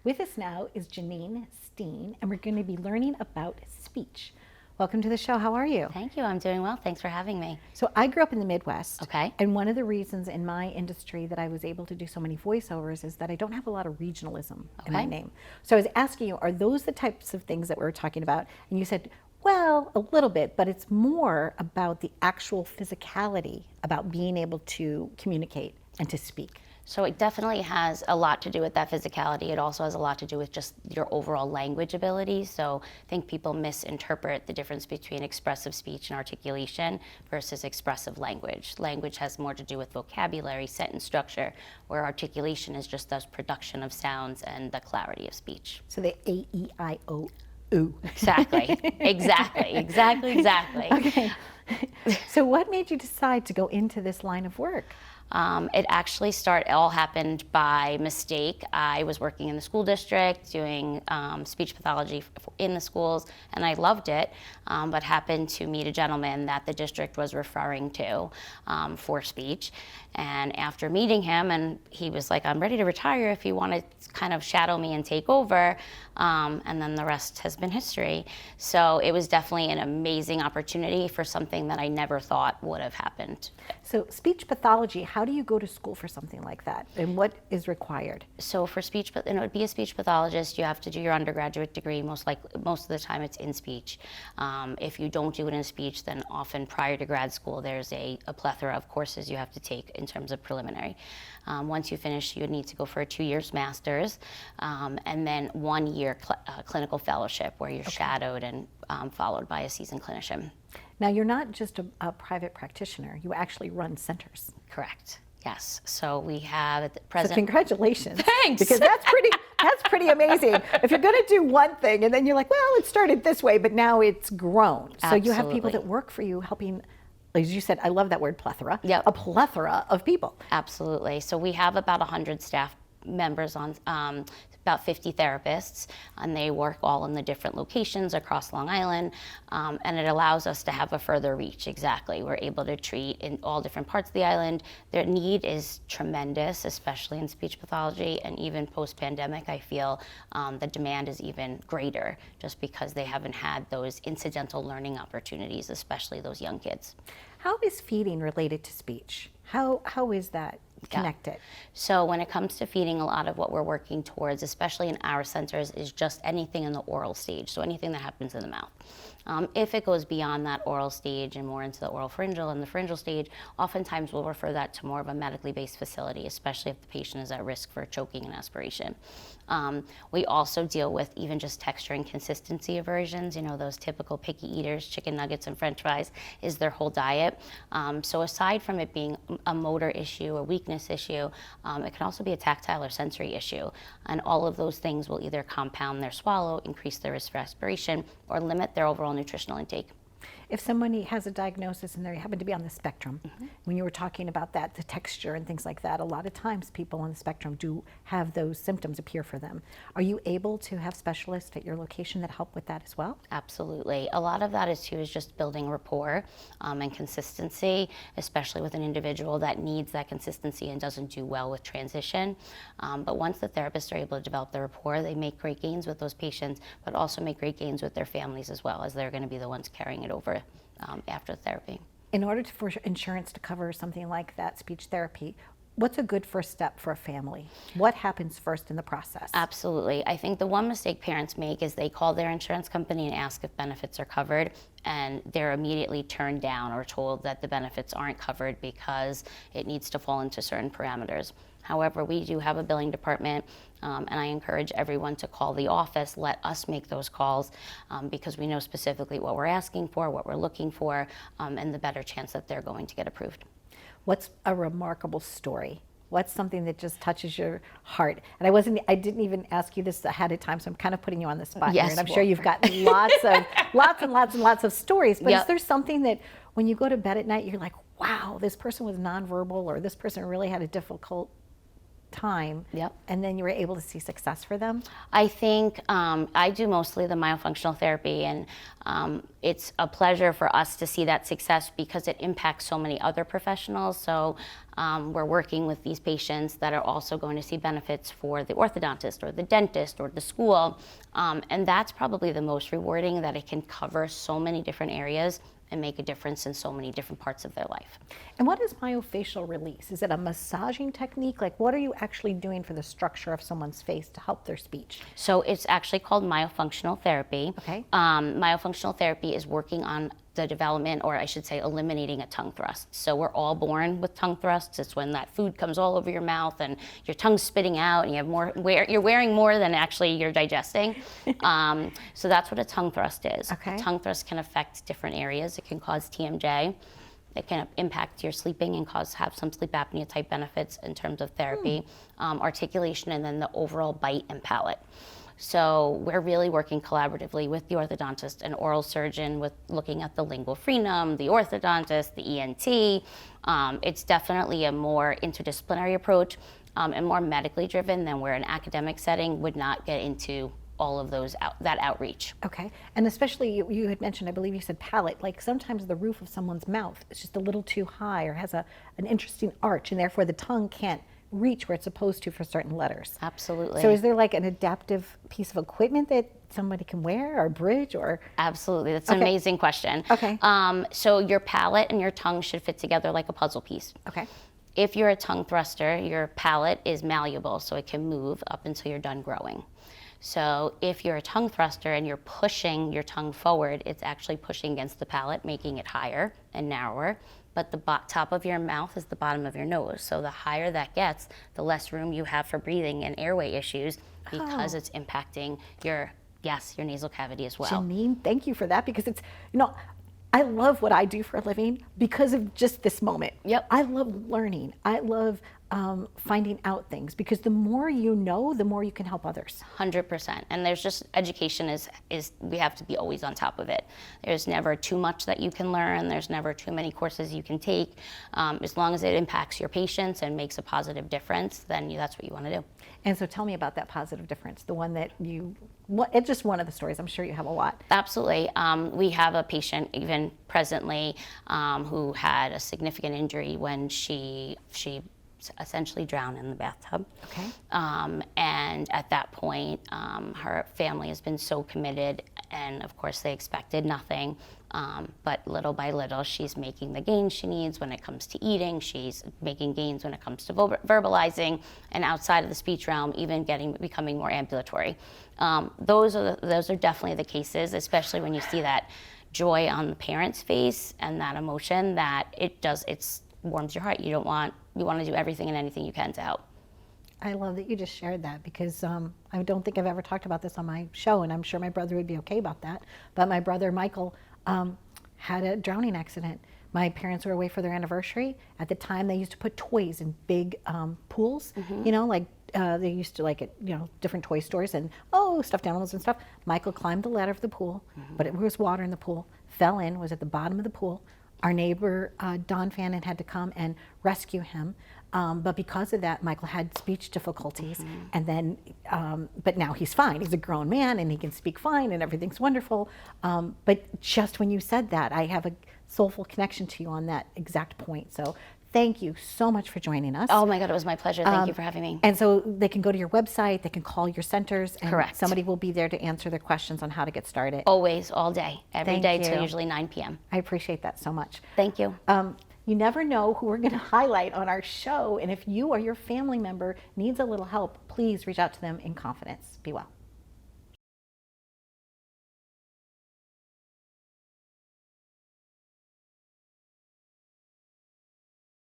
With us now is Janine Stiene, and we're going to be learning about speech. Welcome to the show. How are you? Thank you. I'm doing well. Thanks for having me. So I grew up in the Midwest. Okay. And one of the reasons in my industry that I was able to do so many voiceovers is that I don't have a lot of regionalism in my name. So I was asking you, are those the types of things that we're talking about? And you said, well, a little bit, but it's more about the actual physicality, about being able to communicate and to speak. So it definitely has a lot to do with that physicality. It also has a lot to do with just your overall language ability. So I think people misinterpret the difference between expressive speech and articulation versus expressive language. Language has more to do with vocabulary, sentence structure, where articulation is just the production of sounds and the clarity of speech. So the A-E-I-O. Ooh. Exactly. Exactly. Okay. So what made you decide to go into this line of work? It actually all happened by mistake. I was working in the school district doing speech pathology in the schools, and I loved it, but happened to meet a gentleman that the district was referring to for speech. And after meeting him, and he was like, I'm ready to retire if you want to kind of shadow me and take over. And then the rest has been history. So it was definitely an amazing opportunity for something that I never thought would have happened. So speech pathology, how do you go to school for something like that? And what is required? So for speech, to be a speech pathologist, you have to do your undergraduate degree. Most of the time it's in speech. If you don't do it in speech, then often prior to grad school, there's a plethora of courses you have to take in terms of preliminary. Once you finish, you would need to go for a 2 years master's, and then 1 year clinical fellowship where you're shadowed and followed by a seasoned clinician. Now, you're not just a private practitioner. You actually run centers. Correct. Yes. So we have at the present. So congratulations. Thanks. Because that's pretty amazing. If you're going to do one thing and then you're like, well, it started this way, but now it's grown. Absolutely. So you have people that work for you helping. As you said, I love that word plethora. Yep. A plethora of people. Absolutely. So we have about 100 staff members on about 50 therapists, and they work all in the different locations across Long Island, and it allows us to have a further reach. Exactly. We're able to treat in all different parts of the island. Their need is tremendous, especially in speech pathology, and even post-pandemic, I feel the demand is even greater just because they haven't had those incidental learning opportunities, especially those young kids. How is feeding related to speech? How is that connected? Yeah. So when it comes to feeding, a lot of what we're working towards, especially in our centers, is just anything in the oral stage, so anything that happens in the mouth. If it goes beyond that oral stage and more into the oral pharyngeal and the pharyngeal stage, oftentimes we'll refer that to more of a medically based facility, especially if the patient is at risk for choking and aspiration. We also deal with even just texture and consistency aversions, those typical picky eaters, chicken nuggets and french fries is their whole diet. So aside from it being a motor issue, a weakness issue, it can also be a tactile or sensory issue. And all of those things will either compound their swallow, increase their risk for aspiration, or limit their overall nutritional intake. If somebody has a diagnosis and they happen to be on the spectrum, when you were talking about that, the texture and things like that, a lot of times people on the spectrum do have those symptoms appear for them. Are you able to have specialists at your location that help with that as well? Absolutely. A lot of that is just building rapport and consistency, especially with an individual that needs that consistency and doesn't do well with transition. But once the therapists are able to develop the rapport, they make great gains with those patients, but also make great gains with their families as well, as they're going to be the ones carrying it over after therapy. In order for insurance to cover something like that, speech therapy, what's a good first step for a family? What happens first in the process? Absolutely. I think the one mistake parents make is they call their insurance company and ask if benefits are covered, and they're immediately turned down or told that the benefits aren't covered because it needs to fall into certain parameters. However, we do have a billing department, and I encourage everyone to call the office, let us make those calls, because we know specifically what we're asking for, what we're looking for, and the better chance that they're going to get approved. What's a remarkable story? What's something that just touches your heart? And I didn't even ask you this ahead of time, so I'm kind of putting you on the spot here. And I'm sure you've got lots of stories, but is there something that when you go to bed at night, you're like, wow, this person was nonverbal, or this person really had a difficult time, Yep. and then you were able to see success for them? I think I do mostly the myofunctional therapy, and it's a pleasure for us to see that success because it impacts so many other professionals. So we're working with these patients that are also going to see benefits for the orthodontist or the dentist or the school, and that's probably the most rewarding, that it can cover so many different areas and make a difference in so many different parts of their life. And what is myofascial release? Is it a massaging technique? Like, what are you actually doing for the structure of someone's face to help their speech? So it's actually called myofunctional therapy. Okay. Myofunctional therapy is working on the development, or I should say eliminating a tongue thrust. So we're all born with tongue thrusts. It's when that food comes all over your mouth and your tongue's spitting out and you have you're wearing more than actually you're digesting. So that's what a tongue thrust is. Okay. A tongue thrust can affect different areas. It can cause TMJ. It can impact your sleeping and have some sleep apnea type benefits in terms of therapy, articulation, and then the overall bite and palate. So we're really working collaboratively with the orthodontist and oral surgeon with looking at the lingual frenum, the orthodontist, the ENT. It's definitely a more interdisciplinary approach and more medically driven than where an academic setting would not get into all of that outreach. Okay. And especially you had mentioned, I believe you said palate, like sometimes the roof of someone's mouth is just a little too high or has an interesting arch, and therefore the tongue can't reach where it's supposed to for certain letters. Absolutely. So is there like an adaptive piece of equipment that somebody can wear, or a bridge, or? Absolutely. That's an amazing question. Okay. So your palate and your tongue should fit together like a puzzle piece. Okay. If you're a tongue thruster, your palate is malleable, so it can move up until you're done growing. So if you're a tongue thruster and you're pushing your tongue forward, it's actually pushing against the palate, making it higher and narrower. But the top of your mouth is the bottom of your nose. So the higher that gets, the less room you have for breathing and airway issues because it's impacting your nasal cavity as well. Janine, thank you for that, because it's, I love what I do for a living because of just this moment. Yep. I love learning. I love finding out things, because the more you know, the more you can help others. 100%. And there's just education is we have to be always on top of it. There's never too much that you can learn. There's never too many courses you can take. As long as it impacts your patients and makes a positive difference, then that's what you want to do. And so tell me about that positive difference, the one that it's just one of the stories. I'm sure you have a lot. Absolutely. We have a patient even presently who had a significant injury when she essentially drowned in the bathtub. Okay. And at that point, her family has been so committed, and of course they expected nothing. But little by little, she's making the gains she needs when it comes to eating. She's making gains when it comes to verbalizing, and outside of the speech realm, even becoming more ambulatory. Those are definitely the cases, especially when you see that joy on the parent's face and that emotion that it warms your heart. You want to do everything and anything you can to help. I love that you just shared that, because I don't think I've ever talked about this on my show, and I'm sure my brother would be okay about that. But my brother, Michael, had a drowning accident. My parents were away for their anniversary. At the time, they used to put toys in big pools, like they used to, like at different toy stores, and stuffed animals and stuff. Michael climbed the ladder of the pool, but it was water in the pool, fell in, was at the bottom of the pool. Our neighbor, Don Fannin, had to come and rescue him. But because of that, Michael had speech difficulties. And then, but now he's fine. He's a grown man and he can speak fine and everything's wonderful. But just when you said that, I have a soulful connection to you on that exact point. So thank you so much for joining us. Oh my God, it was my pleasure. Thank you for having me. And so they can go to your website, they can call your centers, and Correct. somebody will be there to answer their questions on how to get started. Always, all day, every Thank day you. till usually 9 p.m. I appreciate that so much. Thank you. You never know who we're going to highlight on our show, and if you or your family member needs a little help, please reach out to them in confidence. Be well.